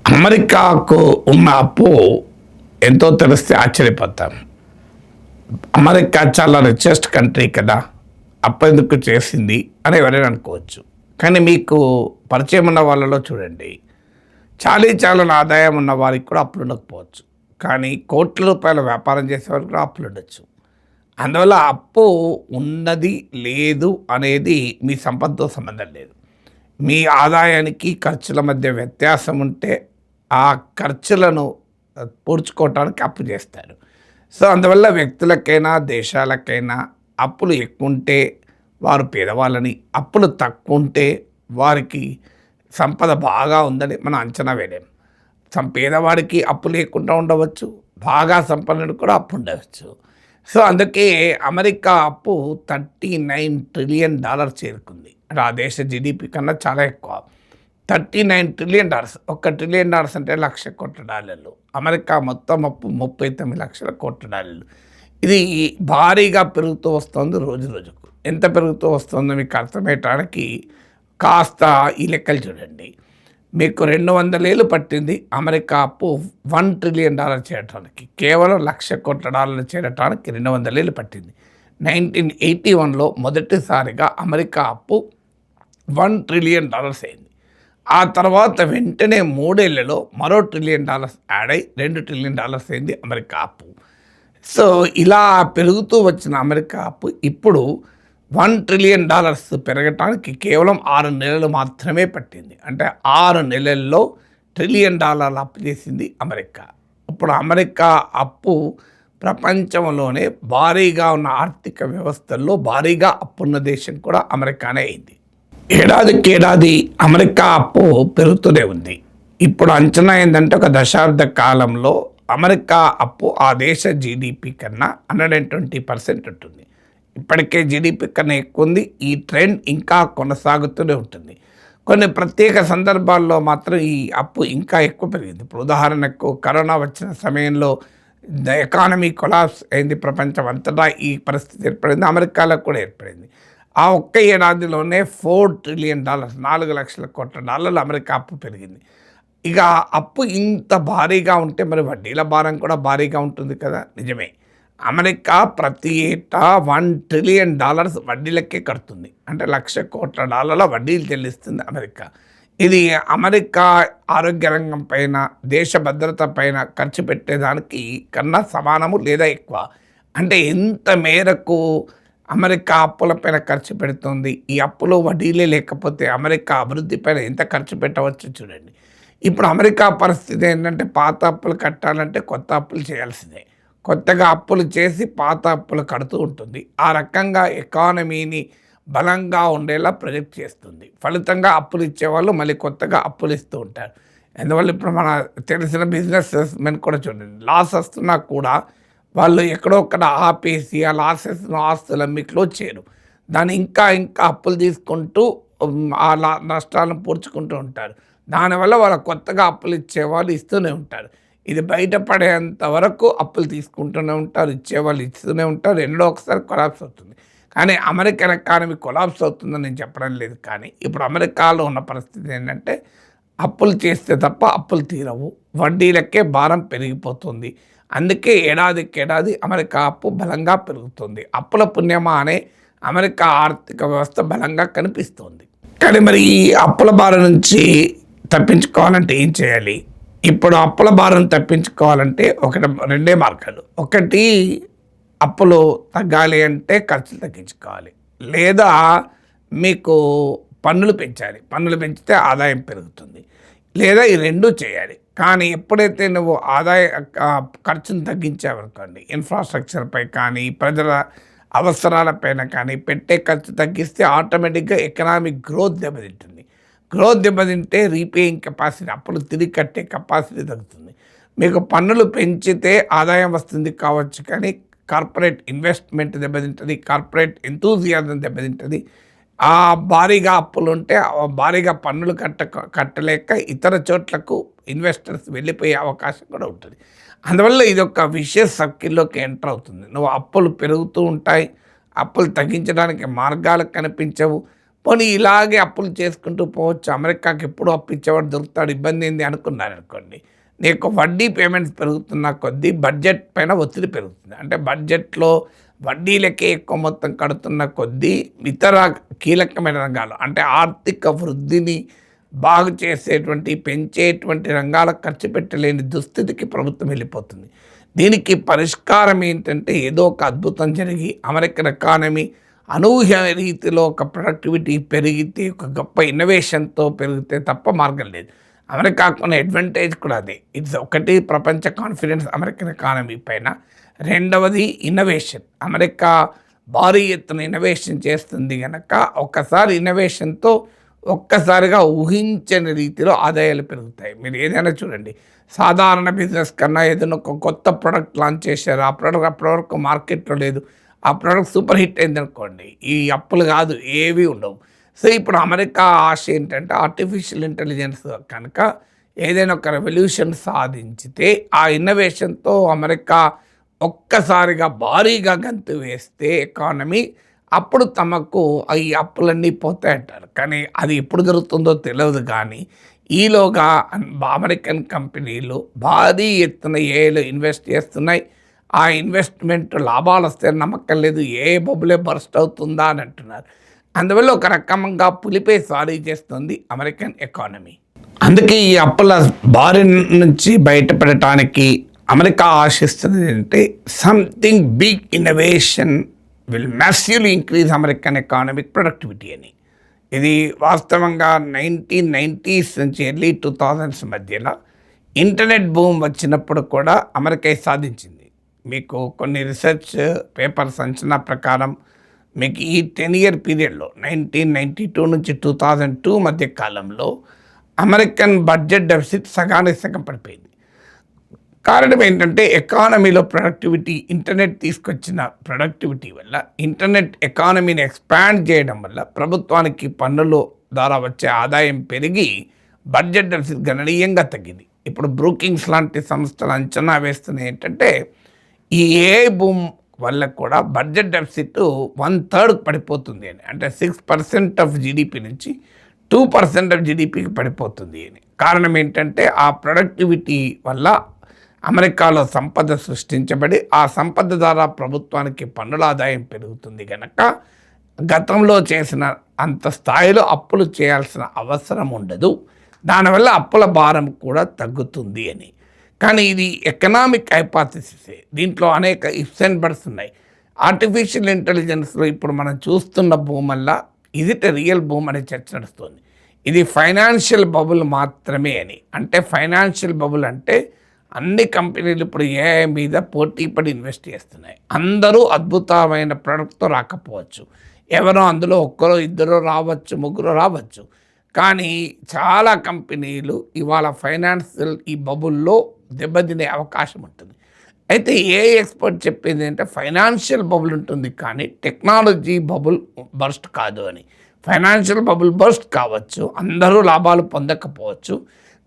అమెరికాకు ఉన్న అప్పు ఎంతో తెలిస్తే ఆశ్చర్యపోతాం. అమెరికా చాలా రిచెస్ట్ కంట్రీ కదా, అప్పు ఎందుకు చేసింది అని ఎవరైనా అనుకోవచ్చు. కానీ మీకు పరిచయం ఉన్న వాళ్ళలో చూడండి, చాలా ఆదాయం ఉన్న వారికి కూడా అప్పులు ఉండకపోవచ్చు. కానీ కోట్ల రూపాయల వ్యాపారం చేసే వారికి కూడా అప్పులు ఉండొచ్చు. అందువల్ల అప్పు ఉన్నది లేదు అనేది మీ సంపదతో సంబంధం లేదు. మీ ఆదాయానికి ఖర్చుల మధ్య వ్యత్యాసం ఉంటే ఆ ఖర్చులను పూడ్చుకోవటానికి అప్పు చేస్తారు. సో అందువల్ల వ్యక్తులకైనా దేశాలకైనా అప్పులు ఎక్కువ ఉంటే వారు పేదవాళ్ళని, అప్పులు తక్కువ ఉంటే వారికి సంపద బాగా ఉందని మనం అంచనా వేయలేం. పేదవాడికి అప్పు లేకుండా ఉండవచ్చు, బాగా సంపన్నుడికి కూడా అప్పు ఉండవచ్చు. సో అందుకే అమెరికా అప్పు $39 ట్రిలియన్ చేరుకుంది. అంటే ఆ దేశ జీడిపి కన్నా చాలా ఎక్కువ. $39 ట్రిలియన్. $1 ట్రిలియన్ అంటే $1,00,00,000. అమెరికా మొత్తం అప్పు $39,00,00,000. ఇది భారీగా పెరుగుతూ వస్తుంది రోజు రోజుకు. ఎంత పెరుగుతూ వస్తుందో మీకు అర్థమయ్యటానికి కాస్త ఈ లెక్కలు చూడండి. మీకు 200 ఏళ్ళు పట్టింది అమెరికా అప్పు $1 ట్రిలియన్ చేరటానికి. కేవలం $1,00,00,000 చేరటానికి 200 ఏళ్ళు పట్టింది. 1981లో మొదటిసారిగా అమెరికా అప్పు $1 ట్రిలియన్ అయింది. ఆ తర్వాత వెంటనే 3 ఏళ్లలో మరో $1 ట్రిలియన్ యాడ్ అయ్యి $2 ట్రిలియన్ అయింది అమెరికా అప్పు. సో ఇలా పెరుగుతూ వచ్చిన అమెరికా అప్పు ఇప్పుడు $1 ట్రిలియన్ పెరగటానికి కేవలం 6 నెలలు మాత్రమే పట్టింది. అంటే 6 నెలల్లో $1 ట్రిలియన్ అప్పు చేసింది అమెరికా. ఇప్పుడు అమెరికా అప్పు ప్రపంచంలోనే భారీగా ఉన్న ఆర్థిక వ్యవస్థల్లో భారీగా అప్పున్న దేశం కూడా అమెరికానే అయింది. ఏడాదికి అమెరికా అప్పు పెరుగుతూనే ఉంది. ఇప్పుడు అంచనా ఏంటంటే ఒక దశాబ్ద కాలంలో అమెరికా అప్పు ఆ దేశ జీడిపి కన్నా 120% ఉంటుంది. ఇప్పటికే జీడిపి కన్నా ఎక్కువ ఉంది. ఈ ట్రెండ్ ఇంకా కొనసాగుతూనే ఉంటుంది. కొన్ని ప్రత్యేక సందర్భాల్లో మాత్రం ఈ అప్పు ఇంకా ఎక్కువ పెరిగింది. ఇప్పుడు ఉదాహరణకు కరోనా వచ్చిన సమయంలో ఎకానమీ కొలాప్స్ అయింది. ప్రపంచం అంతటా ఈ పరిస్థితి ఏర్పడింది. అమెరికాలో కూడా ఏర్పడింది. ఆ ఒక్క ఏడాదిలోనే $4 ట్రిలియన్ $4,00,00,000 అమెరికా అప్పు పెరిగింది. ఇక అప్పు ఇంత భారీగా ఉంటే మరి వడ్డీల భారం కూడా భారీగా ఉంటుంది కదా. నిజమే, అమెరికా ప్రతి ఏటా $1 ట్రిలియన్ వడ్డీలకే కడుతుంది. అంటే $1,00,00,000 వడ్డీలు చెల్లిస్తుంది అమెరికా. ఇది అమెరికా ఆరోగ్య రంగం పైన, దేశ భద్రత పైన ఖర్చు పెట్టేదానికి కన్నా సమానము లేదా ఎక్కువ. అంటే ఎంత మేరకు అమెరికా అప్పులపైన ఖర్చు పెడుతుంది. ఈ అప్పులో వడ్డీలే లేకపోతే అమెరికా అభివృద్ధి పైన ఎంత ఖర్చు పెట్టవచ్చు చూడండి. ఇప్పుడు అమెరికా పరిస్థితి ఏంటంటే పాత అప్పులు కట్టాలంటే కొత్త అప్పులు చేయాల్సిందే. కొత్తగా అప్పులు చేసి పాత అప్పులు కడుతూ ఉంటుంది. ఆ రకంగా ఎకానమీని బలంగా ఉండేలా ప్రొజెక్ట్ చేస్తుంది. ఫలితంగా అప్పులు ఇచ్చేవాళ్ళు మళ్ళీ కొత్తగా అప్పులు ఇస్తూ ఉంటారు. అందువల్ల ఇప్పుడు మన తెలిసిన బిజినెస్ మెన్ కూడా చూడండి, లాస్ వస్తున్నా కూడా వాళ్ళు ఎక్కడొక్కడ ఆపేసి ఆ లాసెస్ను ఆస్తులు అమ్మి క్లోజ్ చేయరు. దాన్ని ఇంకా అప్పులు తీసుకుంటూ ఆ నష్టాలను పూడ్చుకుంటూ ఉంటారు. దానివల్ల వాళ్ళ కొత్తగా అప్పులు ఇచ్చేవాళ్ళు ఇస్తూనే ఉంటారు. ఇది బయటపడేంత వరకు అప్పులు తీసుకుంటూనే ఉంటారు, ఇచ్చేవాళ్ళు ఇస్తూనే ఉంటారు. ఎన్నడో ఒకసారి కొలాప్స్ అవుతుంది. కానీ అమెరికన్ ఎకానమీ కొలాప్స్ అవుతుందని నేను చెప్పడం లేదు. కానీ ఇప్పుడు అమెరికాలో ఉన్న పరిస్థితి ఏంటంటే అప్పులు చేస్తే తప్ప అప్పులు తీరవు, వడ్డీలకే భారం పెరిగిపోతుంది. అందుకే ఏడాది అమెరికా అప్పు బలంగా పెరుగుతుంది. అప్పుల పుణ్యమా అనే అమెరికా ఆర్థిక వ్యవస్థ బలంగా కనిపిస్తుంది. కానీ మరి ఈ అప్పుల భారం నుంచి తప్పించుకోవాలంటే ఏం చేయాలి? ఇప్పుడు అప్పుల భారం తప్పించుకోవాలంటే రెండే మార్గాలు. ఒకటి, అప్పులు తగ్గాలి అంటే ఖర్చులు తగ్గించుకోవాలి, లేదా మీకు పన్నులు పెంచాలి. పన్నులు పెంచితే ఆదాయం పెరుగుతుంది, లేదా ఈ రెండూ చేయాలి. కానీ ఎప్పుడైతే నువ్వు ఖర్చును తగ్గించావనుకోండి, ఇన్ఫ్రాస్ట్రక్చర్పై కానీ ప్రజల అవసరాలపైన కానీ పెట్టే ఖర్చు తగ్గిస్తే ఆటోమేటిక్గా ఎకనామిక్ గ్రోత్ దెబ్బతింటుంది. గ్రోత్ దెబ్బతింటే రీపేయింగ్ కెపాసిటీ, అప్పులు తిరిగి కట్టే కెపాసిటీ తగ్గుతుంది. మీకు పన్నులు పెంచితే ఆదాయం వస్తుంది కావచ్చు, కానీ కార్పొరేట్ ఇన్వెస్ట్మెంట్ దెబ్బతింటుంది, కార్పొరేట్ ఎంతూజియాజం దెబ్బతింటుంది. ఆ భారీగా అప్పులు ఉంటే భారీగా పన్నులు కట్టలేక ఇతర చోట్లకు ఇన్వెస్టర్స్ వెళ్ళిపోయే అవకాశం కూడా ఉంటుంది. అందువల్ల ఇది ఒక విషయస్ సర్కిల్లోకి ఎంటర్ అవుతుంది. నువ్వు అప్పులు పెరుగుతూ ఉంటాయి, అప్పులు తగ్గించడానికి మార్గాలు కనిపించవు, పోనీ ఇలాగే అప్పులు చేసుకుంటూ పోవచ్చు, అమెరికాకి ఎప్పుడు అప్పు ఇచ్చేవాడు దొరుకుతాడు, ఇబ్బంది ఏంది అనుకున్నారనుకోండి, నీకు వడ్డీ పేమెంట్స్ పెరుగుతున్న కొద్దీ బడ్జెట్ పైన ఒత్తిడి పెరుగుతుంది. అంటే బడ్జెట్లో వడ్డీలకే ఎక్కువ మొత్తం కడుతున్న కొద్దీ ఇతర కీలకమైన రంగాలు అంటే ఆర్థిక వృద్ధిని బాగు చేసేటువంటి పెంచేటువంటి రంగాలకు ఖర్చు పెట్టలేని దుస్థితికి ప్రభుత్వం వెళ్ళిపోతుంది. దీనికి పరిష్కారం ఏంటంటే ఏదో ఒక అద్భుతం జరిగి అమెరికన్ ఎకానమీ అనూహ్య రీతిలో ఒక ప్రొడక్టివిటీ పెరిగితే, ఒక గొప్ప ఇన్నోవేషన్తో పెరిగితే తప్ప మార్గం లేదు. అమెరికాకు ఉన్న అడ్వాంటేజ్ కూడా అదే. ఇట్స్ ఒకటి ప్రపంచ కాన్ఫిడెన్స్ అమెరికన్ ఎకానమీ పైన, రెండవది ఇన్నోవేషన్. అమెరికా భారీ ఎత్తున ఇన్నోవేషన్ చేస్తుంది కనుక ఒక్కసారి ఇన్నోవేషన్తో ఒక్కసారిగా ఊహించని రీతిలో ఆదాయాలు పెరుగుతాయి. మీరు ఏదైనా చూడండి, సాధారణ బిజినెస్ కన్నా ఏదైనా ఒక కొత్త ప్రోడక్ట్ లాంచ్ చేశారు, ఆ ప్రోడక్ట్ అప్పటివరకు మార్కెట్లో లేదు, ఆ ప్రోడక్ట్ సూపర్ హిట్ అయింది అనుకోండి, ఈ అప్పులు కాదు ఏవి ఉండవు. సో ఇప్పుడు అమెరికా ఆశ ఏంటంటే ఆర్టిఫిషియల్ ఇంటెలిజెన్స్ కనుక ఏదైనా ఒక రెవల్యూషన్ సాధించితే ఆ ఇన్నోవేషన్తో అమెరికా ఒక్కసారిగా భారీగా గంతు వేస్తే ఎకానమీ, అప్పుడు తమకు ఈ అప్పులన్నీ పోతాయంటారు. కానీ అది ఎప్పుడు జరుగుతుందో తెలియదు. కానీ ఈలోగా అమెరికన్ కంపెనీలు భారీ ఎత్తున ఏఐలో ఇన్వెస్ట్ చేస్తున్నాయి. ఆ ఇన్వెస్ట్మెంట్ లాభాలు వస్తే నమ్మకం లేదు, ఏ బబులే బర్స్ట్ అవుతుందా అని అంటున్నారు. అందువల్ల ఒక రకంగా పులిపే సారీ చేస్తుంది అమెరికన్ ఎకానమీ. అందుకే ఈ అప్పుల బారి నుంచి బయటపడటానికి అమెరికా ఆశిస్తుంది ఏంటంటే something big innovation will massively increase American economic productivity అని. ఇది వాస్తవంగా 1990s నుంచి ఎర్లీ 2000s మధ్యలో ఇంటర్నెట్ బూమ్ వచ్చినప్పుడు కూడా అమెరికా సాధించింది. మీకు కొన్ని రీసెర్చ్ పేపర్స్ అంచనా ప్రకారం మీకు ఈ 10-year పీరియడ్లో 1992 నుంచి 2002 మధ్య కాలంలో అమెరికన్ బడ్జెట్ డెఫిసిట్ సగానికి సగం పడిపోయింది. కారణం ఏంటంటే ఎకానమీలో ప్రొడక్టివిటీ, ఇంటర్నెట్ తీసుకొచ్చిన ప్రొడక్టివిటీ వల్ల, ఇంటర్నెట్ ఎకానమీని ఎక్స్పాండ్ చేయడం వల్ల ప్రభుత్వానికి పన్నుల ద్వారా వచ్చే ఆదాయం పెరిగి బడ్జెట్ డెఫిసిట్ గణనీయంగా తగ్గింది. ఇప్పుడు బ్రూకింగ్స్ లాంటి సంస్థలు అంచనా వేస్తున్నాయి ఏంటంటే ఈ ఏఐ బూమ్ వల్ల కూడా బడ్జెట్ డెఫిసిట్ 1/3 పడిపోతుంది అని. అంటే 6% ఆఫ్ జీడిపి నుంచి 2% ఆఫ్ జీడిపికి పడిపోతుంది అని. కారణం ఏంటంటే ఆ ప్రొడక్టివిటీ వల్ల అమెరికాలో సంపద సృష్టించబడి ఆ సంపద ద్వారా ప్రభుత్వానికి పన్నుల ఆదాయం పెరుగుతుంది కనుక గతంలో చేసిన అంత స్థాయిలో అప్పులు చేయాల్సిన అవసరం ఉండదు, దానివల్ల అప్పుల భారం కూడా తగ్గుతుంది అని. కానీ ఇది ఎకనామిక్ హైపోథెసిసే. దీంట్లో అనేక ఇఫ్స్ అండ్ బట్స్ ఉన్నాయి. ఆర్టిఫిషియల్ ఇంటెలిజెన్స్లో ఇప్పుడు మనం చూస్తున్న భూమ్ వల్ల ఇది రియల్ భూమ్ అనే చర్చ నడుస్తుంది. ఇది ఫైనాన్షియల్ బబుల్ మాత్రమే అని. అంటే ఫైనాన్షియల్ బబుల్ అంటే అన్ని కంపెనీలు ఇప్పుడు ఏఐ మీద పోటీపడి ఇన్వెస్ట్ చేస్తున్నాయి. అందరూ అద్భుతమైన ప్రోడక్ట్తో రాకపోవచ్చు, ఎవరో అందులో ఒక్కరో ఇద్దరు రావచ్చు, ముగ్గురు రావచ్చు. కానీ చాలా కంపెనీలు ఇవాళ ఫైనాన్షియల్ ఈ బబుల్లో దెబ్బతినే అవకాశం ఉంటుంది. అయితే ఏ ఎక్స్పర్ట్ చెప్పేది ఏంటంటే ఫైనాన్షియల్ బబుల్ ఉంటుంది కానీ టెక్నాలజీ బబుల్ బర్స్ట్ కాదు అని. ఫైనాన్షియల్ బబుల్ బర్స్ట్ కావచ్చు, అందరూ లాభాలు పొందకపోవచ్చు,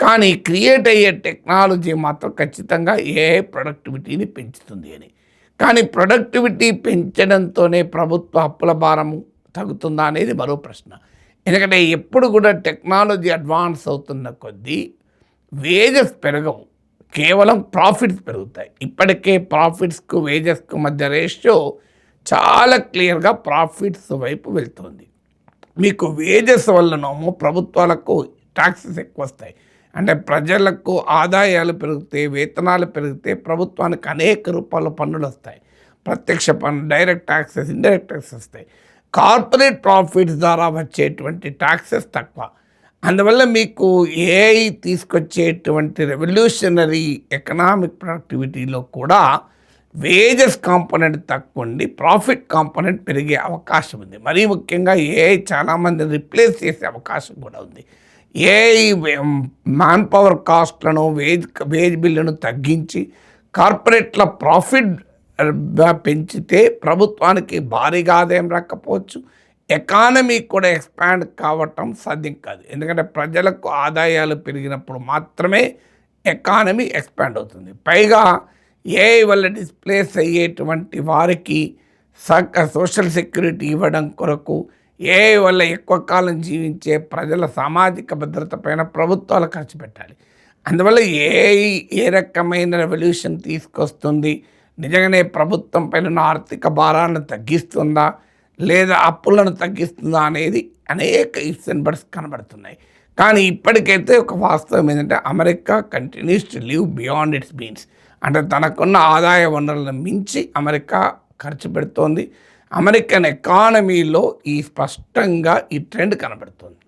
కానీ క్రియేట్ అయ్యే టెక్నాలజీ మాత్రం ఖచ్చితంగా ఏఐ ప్రొడక్టివిటీని పెంచుతుంది అని. కానీ ప్రొడక్టివిటీ పెంచడంతోనే ప్రభుత్వ అప్పుల భారము తగ్గుతుందా అనేది మరో ప్రశ్న. ఎందుకంటే ఎప్పుడు కూడా టెక్నాలజీ అడ్వాన్స్ అవుతున్న కొద్దీ వేజెస్ పెరగవు, కేవలం ప్రాఫిట్స్ పెరుగుతాయి. ఇప్పటికే ప్రాఫిట్స్కు వేజెస్కు మధ్య రేషియో చాలా క్లియర్గా ప్రాఫిట్స్ వైపు వెళ్తుంది. మీకు వేజెస్ వల్లనేమో ప్రభుత్వాలకు ట్యాక్సెస్ ఎక్కువ వస్తాయి. అంటే ప్రజలకు ఆదాయాలు పెరిగితే, వేతనాలు పెరిగితే ప్రభుత్వానికి అనేక రూపాయల పన్నులు వస్తాయి. ప్రత్యక్ష పన్ను, డైరెక్ట్ ట్యాక్సెస్, ఇండైరెక్ట్ ట్యాక్సెస్ వస్తాయి. కార్పొరేట్ ప్రాఫిట్స్ ద్వారా వచ్చేటువంటి ట్యాక్సెస్ తక్కువ. అందువల్ల మీకు ఏఐ తీసుకొచ్చేటువంటి రెవల్యూషనరీ ఎకనామిక్ ప్రొడక్టివిటీలో కూడా వేజెస్ కాంపోనెంట్ తక్కువ ఉండి ప్రాఫిట్ కాంపోనెంట్ పెరిగే అవకాశం ఉంది. మరీ ముఖ్యంగా ఏఐ చాలామంది రిప్లేస్ చేసే అవకాశం కూడా ఉంది. ఏఐ మ్యాన్ పవర్ కాస్ట్లను, వేజ్ బిల్లును తగ్గించి కార్పొరేట్ల ప్రాఫిట్ పెంచితే ప్రభుత్వానికి భారీగా ఆదాయం రాకపోవచ్చు, ఎకానమీ కూడా ఎక్స్పాండ్ కావటం సాధ్యం కాదు. ఎందుకంటే ప్రజలకు ఆదాయాలు పెరిగినప్పుడు మాత్రమే ఎకానమీ ఎక్స్పాండ్ అవుతుంది. పైగా ఏఐ వల్ల డిస్ప్లేస్ అయ్యేటువంటి వారికి సోషల్ సెక్యూరిటీ ఇవ్వడం కొరకు ఏఐ వల్ల ఎక్కువ కాలం జీవించే ప్రజల సామాజిక భద్రత పైన ప్రభుత్వాలు ఖర్చు పెట్టాలి. అందువల్ల ఏఐ ఏ రకమైన రెవల్యూషన్ తీసుకొస్తుంది, నిజంగానే ప్రభుత్వం పైన ఉన్న ఆర్థిక భారాన్ని తగ్గిస్తుందా లేదా అప్పులను తగ్గిస్తుందా అనేది అనేక ఇఫ్స్ అండ్ బట్స్ కనబడుతున్నాయి. కానీ ఇప్పటికైతే ఒక వాస్తవం ఏంటంటే America continues to live beyond it's means. అంటే తనకున్న ఆదాయ వనరులను మించి అమెరికా ఖర్చు పెడుతోంది. అమెరికన్ ఎకానమీలో ఈ స్పష్టంగా ఈ ట్రెండ్ కనబడుతుంది.